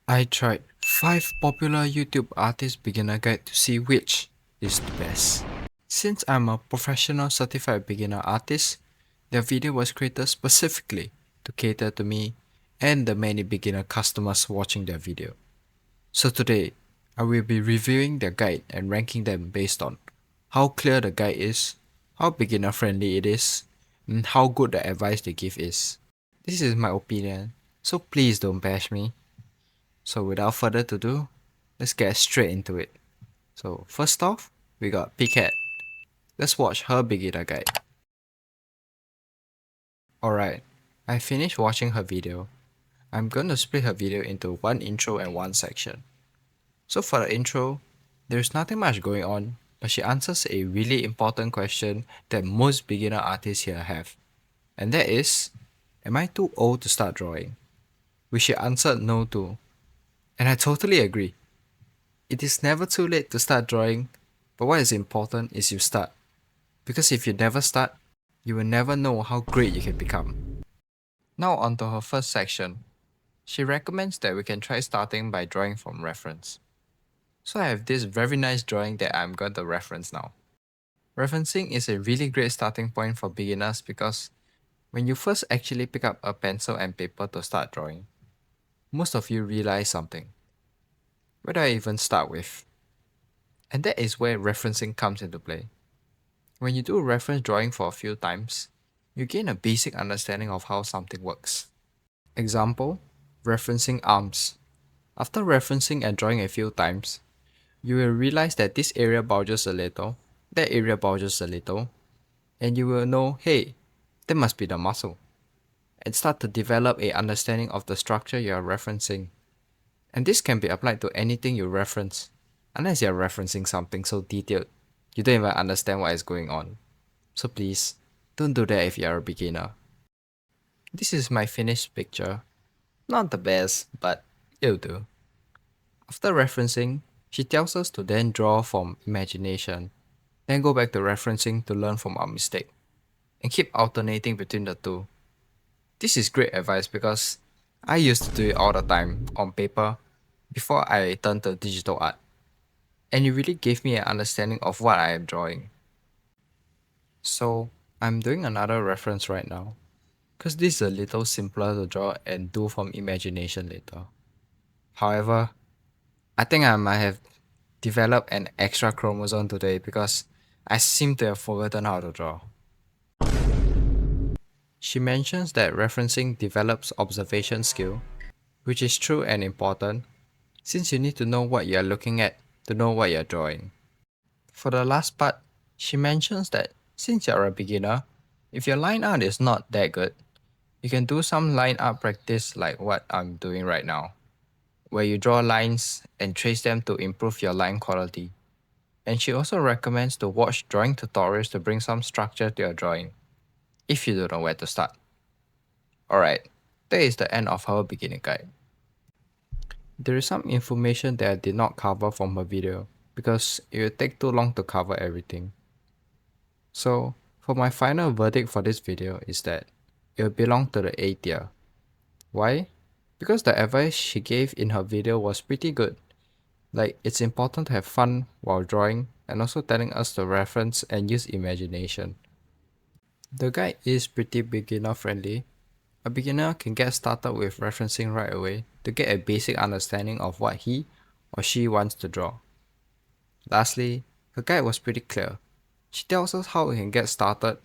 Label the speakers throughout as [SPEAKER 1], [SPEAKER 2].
[SPEAKER 1] I tried 5 popular YouTube artist beginner guide to see which is the best. Since I'm a professional certified beginner artist, their video was created specifically to cater to me and the many beginner customers watching their video. So today, I will be reviewing their guide and ranking them based on how clear the guide is, how beginner friendly it is, and how good the advice they give is. This is my opinion, so please don't bash me. So without further ado, let's get straight into it. So first off, we got Picat. Let's watch her beginner guide. Alright, I finished watching her video. I'm gonna split her video into one intro and one section. So for the intro, there's nothing much going on, but she answers a really important question that most beginner artists here have. And that is, am I too old to start drawing? Which she answered no to. And I totally agree. It is never too late to start drawing, but what is important is you start. Because if you never start, you will never know how great you can become. Now onto her first section. She recommends that we can try starting by drawing from reference. So I have this very nice drawing that I'm going to reference now. Referencing is a really great starting point for beginners because when you first actually pick up a pencil and paper to start drawing, most of you realize something. Where do I even start with? And that is where referencing comes into play. When you do reference drawing for a few times, you gain a basic understanding of how something works. Example, referencing arms. After referencing and drawing a few times, you will realize that this area bulges a little, that area bulges a little, and you will know, hey, that must be the muscle, and start to develop a understanding of the structure you are referencing. And this can be applied to anything you reference, unless you are referencing something so detailed you don't even understand what is going on. So please, don't do that if you are a beginner. This is my finished picture. Not the best, but it'll do. After referencing, she tells us to then draw from imagination, then go back to referencing to learn from our mistake, and keep alternating between the two. This is great advice because I used to do it all the time on paper before I turned to digital art, and it really gave me an understanding of what I am drawing. So I'm doing another reference right now, because this is a little simpler to draw and do from imagination later. However, I think I might have developed an extra chromosome today because I seem to have forgotten how to draw. She mentions that referencing develops observation skill, which is true and important, since you need to know what you are looking at to know what you are drawing. For the last part, she mentions that since you are a beginner, if your line art is not that good, you can do some line art practice like what I'm doing right now, where you draw lines and trace them to improve your line quality. And she also recommends to watch drawing tutorials to bring some structure to your drawing, if you don't know where to start. Alright, that is the end of our beginning guide. There is some information that I did not cover from her video because it will take too long to cover everything. So, for my final verdict for this video is that it will belong to the A tier. Why? Because the advice she gave in her video was pretty good. Like, it's important to have fun while drawing and also telling us to reference and use imagination. The guide is pretty beginner friendly. A beginner can get started with referencing right away to get a basic understanding of what he or she wants to draw. Lastly, her guide was pretty clear. She tells us how we can get started,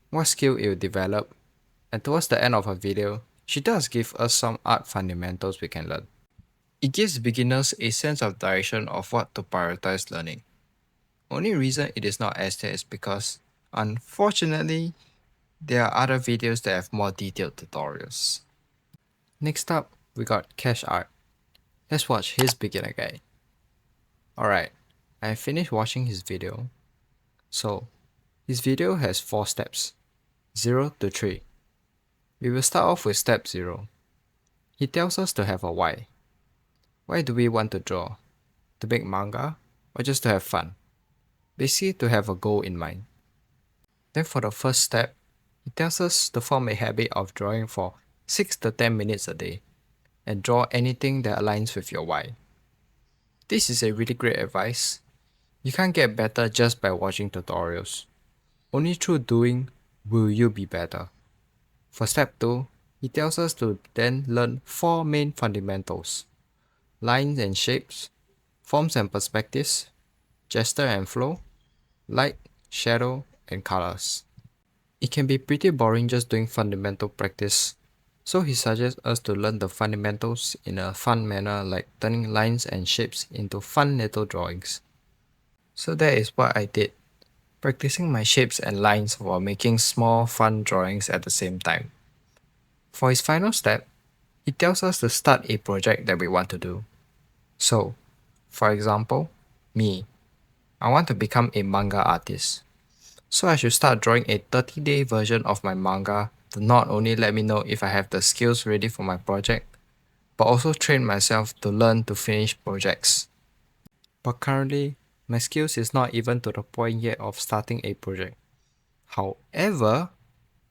[SPEAKER 1] what skill it will develop, and towards the end of her video, she does give us some art fundamentals we can learn. It gives beginners a sense of direction of what to prioritize learning. Only reason it is not as there is because, unfortunately, there are other videos that have more detailed tutorials. Next up, we got Cash Art. Let's watch his beginner guide. Alright, I finished watching his video. So, his video has 4 steps, 0 to 3. We will start off with step 0. He tells us to have a why. Why do we want to draw? To make manga? Or just to have fun? Basically to have a goal in mind. Then for the first step, he tells us to form a habit of drawing for 6 to 10 minutes a day. and draw anything that aligns with your why. This is a really great advice. You can't get better just by watching tutorials. Only through doing will you be better. For step 2, he tells us to then learn 4 main fundamentals: lines and shapes, forms and perspectives, gesture and flow, light, shadow, and colors. It can be pretty boring just doing fundamental practice, so he suggests us to learn the fundamentals in a fun manner, like turning lines and shapes into fun little drawings. So that is what I did, practicing my shapes and lines while making small fun drawings at the same time. For his final step, he tells us to start a project that we want to do. So, for example, me. I want to become a manga artist. So I should start drawing a 30-day version of my manga to not only let me know if I have the skills ready for my project, but also train myself to learn to finish projects. But currently, my skills is not even to the point yet of starting a project. However,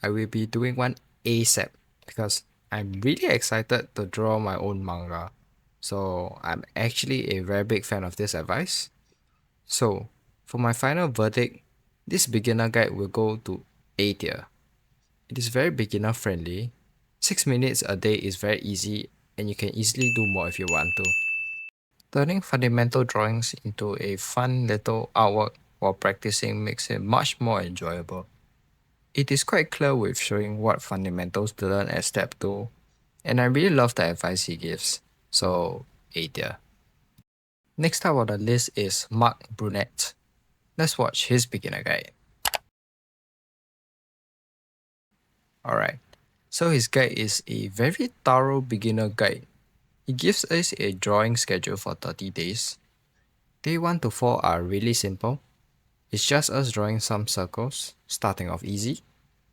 [SPEAKER 1] I will be doing one ASAP because I'm really excited to draw my own manga. So I'm actually a very big fan of this advice. So for my final verdict, this beginner guide will go to A tier. It is very beginner friendly. 6 minutes a day is very easy and you can easily do more if you want to. Turning fundamental drawings into a fun little artwork while practicing makes it much more enjoyable. It is quite clear with showing what fundamentals to learn at step 2, and I really love the advice he gives, so A tier. Next up on the list is Mark Brunette. Let's watch his beginner guide. Alright, so his guide is a very thorough beginner guide. He gives us a drawing schedule for 30 days. Day 1 to 4 are really simple. It's just us drawing some circles, starting off easy.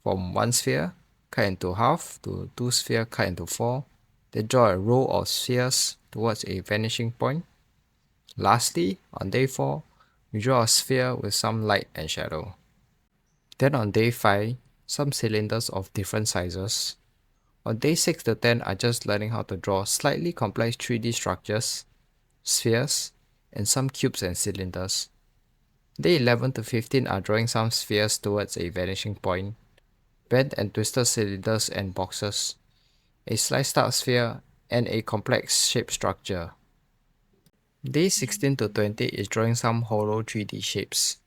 [SPEAKER 1] From 1 sphere, cut into half, to 2 sphere, cut into 4. Then draw a row of spheres towards a vanishing point. Lastly, on day 4, we draw a sphere with some light and shadow. Then on day 5, some cylinders of different sizes. On day 6 to 10 are just learning how to draw slightly complex 3D structures, spheres, and some cubes and cylinders. Day 11 to 15 are drawing some spheres towards a vanishing point, bent and twisted cylinders and boxes, a sliced out sphere, and a complex shape structure. Day 16 to 20 is drawing some hollow 3D shapes,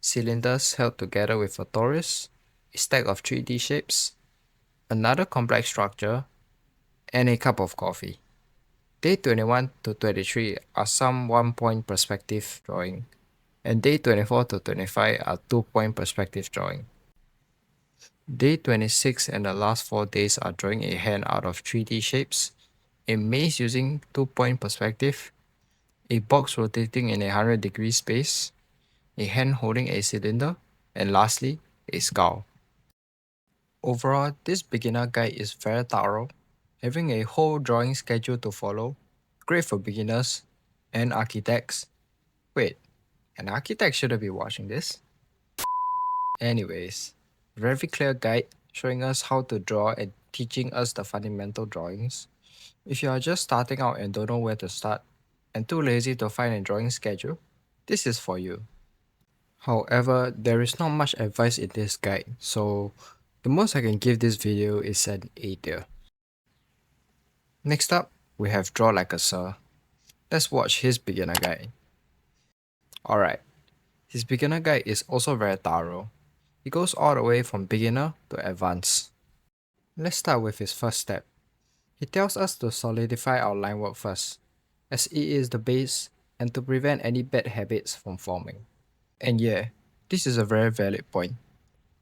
[SPEAKER 1] cylinders held together with a torus, a stack of 3D shapes, another complex structure, and a cup of coffee. Day 21 to 23 are some 1-point perspective drawing, and day 24 to 25 are 2-point perspective drawing. Day 26 and the last 4 days are drawing a hand out of 3D shapes, a maze using 2-point perspective, a box rotating in a 100-degree space, a hand holding a cylinder, and lastly, a skull. Overall, this beginner guide is very thorough, having a whole drawing schedule to follow, great for beginners and architects. Wait, an architect shouldn't be watching this. Anyways, very clear guide showing us how to draw and teaching us the fundamental drawings. If you are just starting out and don't know where to start, and too lazy to find a drawing schedule, this is for you. However, there is not much advice in this guide, so the most I can give this video is an A tier. Next up, we have Draw Like a Sir. Let's watch his beginner guide. Alright, his beginner guide is also very thorough. It goes all the way from beginner to advanced. Let's start with his first step. He tells us to solidify our line work first, as it is the base and to prevent any bad habits from forming. And yeah, this is a very valid point.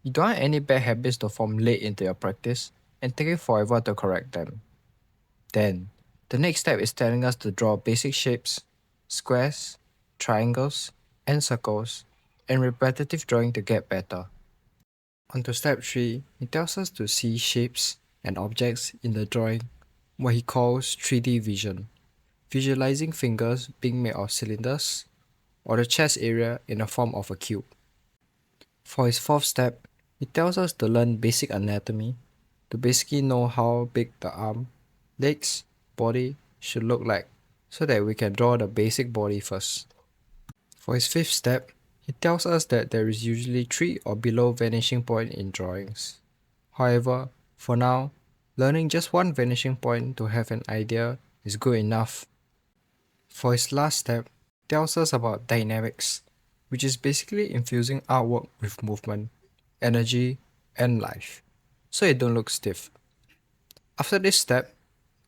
[SPEAKER 1] You don't want any bad habits to form late into your practice and take it forever to correct them. Then, the next step is telling us to draw basic shapes, squares, triangles, and circles, and repetitive drawing to get better. On to step 3, he tells us to see shapes and objects in the drawing, what he calls 3D vision, visualizing fingers being made of cylinders, or the chest area in the form of a cube. For his fourth step, he tells us to learn basic anatomy, to basically know how big the arm, legs, body should look like so that we can draw the basic body first. For his fifth step, he tells us that there is usually 3 or below vanishing point in drawings. However, for now, learning just one vanishing point to have an idea is good enough. For his last step, he tells us about dynamics, which is basically infusing artwork with movement, energy, and life, so it don't look stiff. After this step,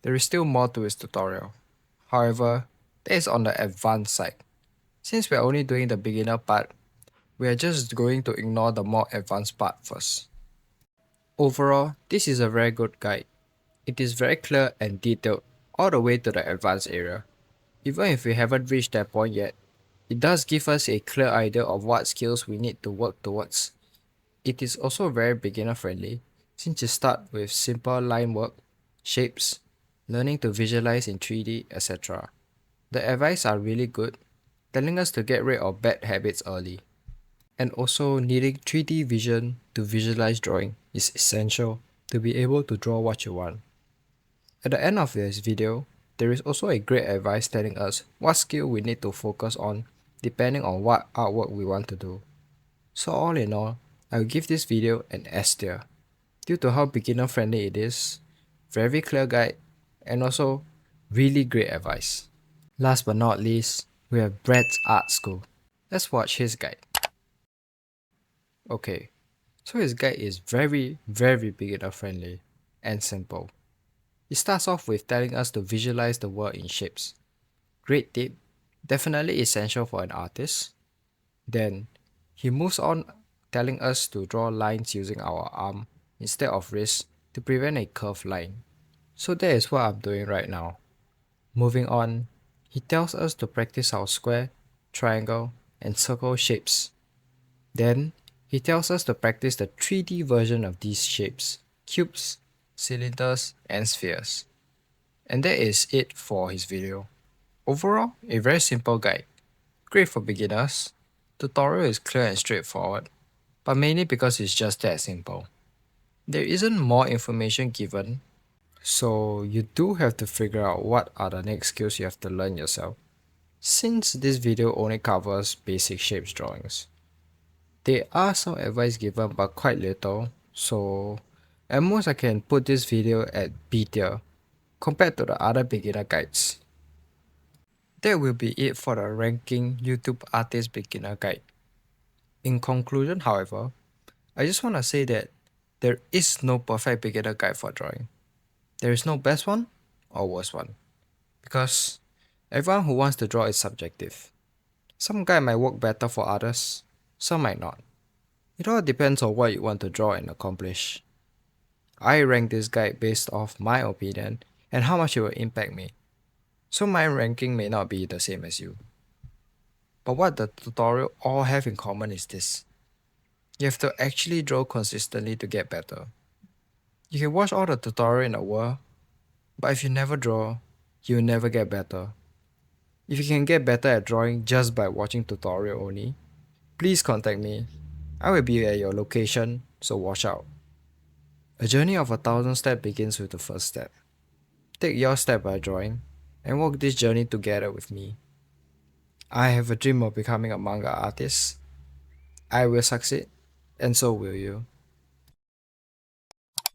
[SPEAKER 1] there is still more to his tutorial. However, that is on the advanced side. Since we are only doing the beginner part, we are just going to ignore the more advanced part first. Overall, this is a very good guide. It is very clear and detailed all the way to the advanced area. Even if we haven't reached that point yet, it does give us a clear idea of what skills we need to work towards. It is also very beginner friendly since you start with simple line work, shapes, learning to visualize in 3D, etc. The advice are really good, telling us to get rid of bad habits early. And also needing 3D vision to visualize drawing is essential to be able to draw what you want. At the end of this video, there is also a great advice telling us what skill we need to focus on depending on what artwork we want to do. So all in all, I will give this video an S tier, due to how beginner friendly it is, very clear guide, and also really great advice. Last but not least, we have Brad's Art School. Let's watch his guide. Okay, so his guide is very beginner friendly and simple. He starts off with telling us to visualize the world in shapes. Great tip, definitely essential for an artist. Then, he moves on telling us to draw lines using our arm instead of wrist to prevent a curved line. So that is what I'm doing right now. Moving on, he tells us to practice our square, triangle, and circle shapes. Then, he tells us to practice the 3D version of these shapes, cubes, cylinders, and spheres. And that is it for his video. Overall, a very simple guide. Great for beginners. Tutorial is clear and straightforward, but mainly because it's just that simple. There isn't more information given, so you do have to figure out what are the next skills you have to learn yourself, since this video only covers basic shapes drawings. There are some advice given but quite little, so at most I can put this video at B tier compared to the other beginner guides. That will be it for the ranking YouTube Artist Beginner Guide. In conclusion, however, I just want to say that there is no perfect beginner guide for drawing. There is no best one or worst one, because everyone who wants to draw is subjective. Some guide might work better for others, some might not. It all depends on what you want to draw and accomplish. I rank this guide based off my opinion and how much it will impact me, so my ranking may not be the same as you. But what the tutorial all have in common is this: you have to actually draw consistently to get better. You can watch all the tutorial in the world, but if you never draw, you'll never get better. If you can get better at drawing just by watching tutorial only, please contact me. I will be at your location, so watch out. A journey of 1,000 steps begins with the first step. Take your step by drawing, and walk this journey together with me. I have a dream of becoming a manga artist. I will succeed, and so will you.